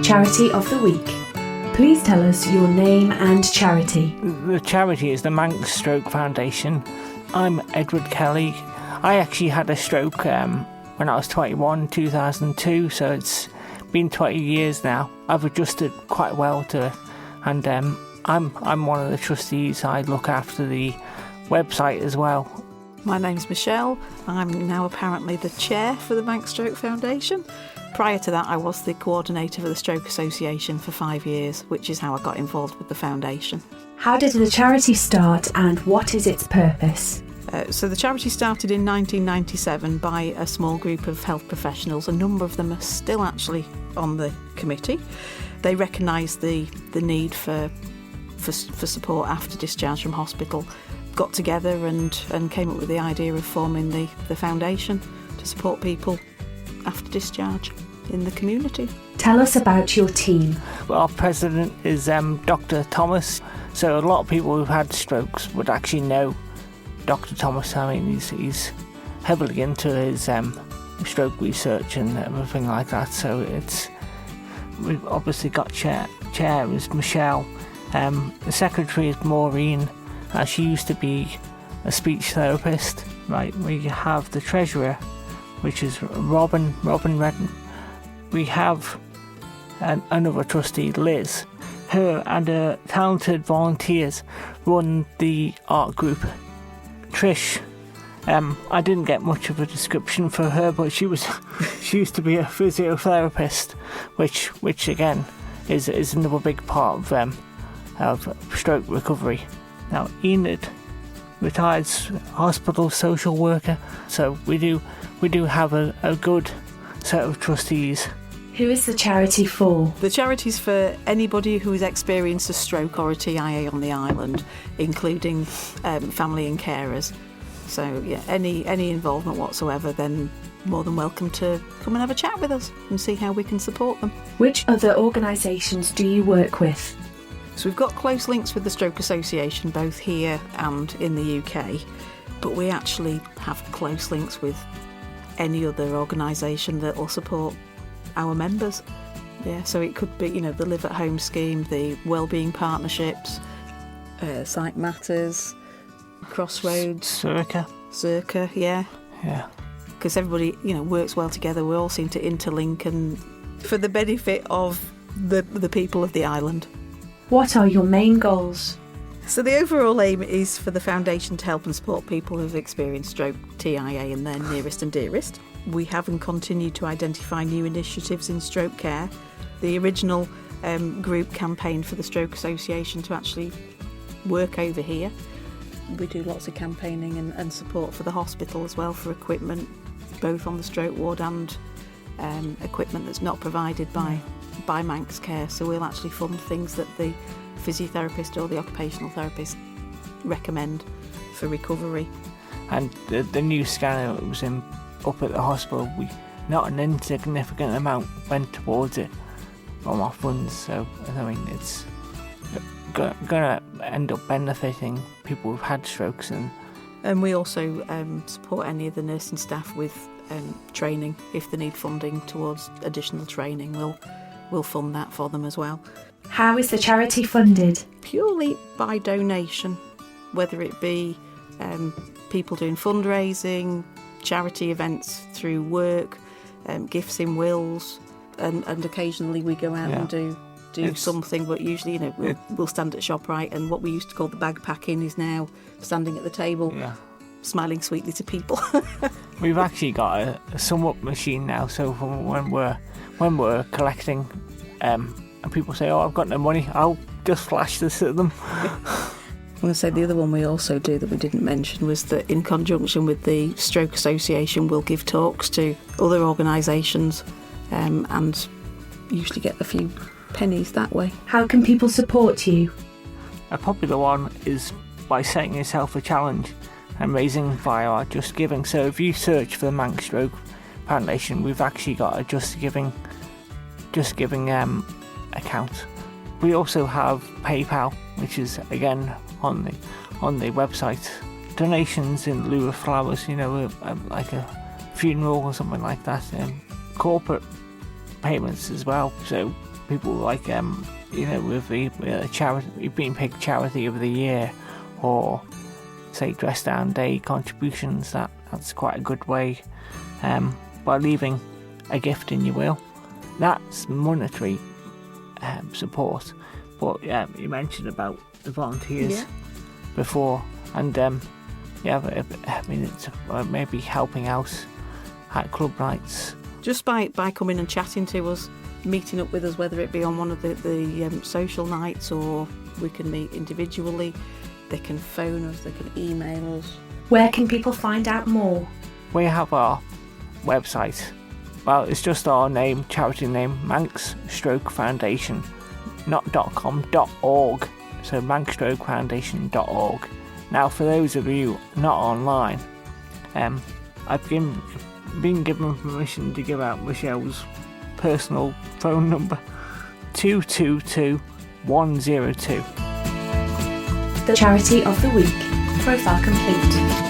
Charity of the Week. Please tell us your name and charity. The charity is the Manx Stroke Foundation. I'm Edward Kelly. I actually had a stroke when I was 21, 2002, so it's been 20 years now. I've adjusted quite well to it, and I'm one of the trustees. I look after the website as well. My name's Michelle. I'm now apparently the chair for the Manx Stroke Foundation. Prior to that, I was the coordinator for the Stroke Association for 5 years, which is how I got involved with the foundation. How did the charity start and what is its purpose? So the charity started in 1997 by a small group of health professionals. A number of them are still actually on the committee. They recognised the need for support after discharge from hospital, got together and came up with the idea of forming the foundation to support people after discharge in the community. Tell us about your team. Well, our president is Dr. Thomas, so a lot of people who've had strokes would actually know Dr. Thomas. I mean, he's heavily into his stroke research and everything like that. So we've obviously got chair is Michelle. The secretary is Maureen. She used to be a speech therapist. Right, we have the treasurer, which is Robin Redden. We have another trustee, Liz. Her and her talented volunteers run the art group. Trish, I didn't get much of a description for her, but she used to be a physiotherapist, which again is another big part of stroke recovery. Now Enid, retired hospital social worker. So we do have a good set of trustees. Who is the charity for? The charity's for anybody who has experienced a stroke or a TIA on the island, including family and carers. So yeah, any involvement whatsoever, then more than welcome to come and have a chat with us and see how we can support them. Which other organisations do you work with? So we've got close links with the Stroke Association, both here and in the UK, but we actually have close links with any other organisation that will support our members. Yeah, so it could be, the Live at Home scheme, the Wellbeing Partnerships, Psych Matters, Crossroads, Circa, yeah. Because everybody, works well together. We all seem to interlink and for the benefit of the people of the island. What are your main goals? So the overall aim is for the foundation to help and support people who have experienced stroke, TIA and their nearest and dearest. We have and continue to identify new initiatives in stroke care. The original group campaigned for the Stroke Association to actually work over here. We do lots of campaigning and support for the hospital as well, for equipment, both on the stroke ward and equipment that's not provided by Manx Care. So we'll actually fund things that the physiotherapist or the occupational therapist recommend for recovery. And the new scanner that was up at the hospital, not an insignificant amount went towards it from our funds. So I mean, it's going to end up benefiting people who've had strokes. And we also support any of the nursing staff with training. If they need funding towards additional training, we'll fund that for them as well. How is the charity funded? Purely by donation, whether it be people doing fundraising, charity events through work, gifts in wills, and occasionally we go out and do something, but usually we'll stand at ShopRite, and what we used to call the bag packing is now standing at the table, smiling sweetly to people. We've actually got a sum up machine now, so when we're collecting and people say, "Oh, I've got no money," I'll just flash this at them. I'm going to say the other one we also do that we didn't mention was that in conjunction with the Stroke Association, we'll give talks to other organisations and usually get a few pennies that way. How can people support you? A popular one is by setting yourself a challenge and raising via our Just Giving. So if you search for the Manx Stroke Foundation, we've actually got a Just Giving account. We also have PayPal, which is again on the website. Donations in lieu of flowers, like a funeral or something like that. Corporate payments as well. So people like with the charity, being picked Charity of the Year, or say Dress Down Day contributions. That's quite a good way. By leaving a gift in your will, that's monetary support. But you mentioned about the volunteers before, and it's maybe helping out at club nights. Just by coming and chatting to us, meeting up with us, whether it be on one of the social nights, or we can meet individually. They can phone us, they can email us. Where can people find out more? We have our website. Well, it's just our name, charity name, Manx Foundation, not .com, .org. So manxfoundation.org. Now, for those of you not online, I've been given permission to give out Michelle's personal phone number, 222-102. The Charity of the Week. Profile complete.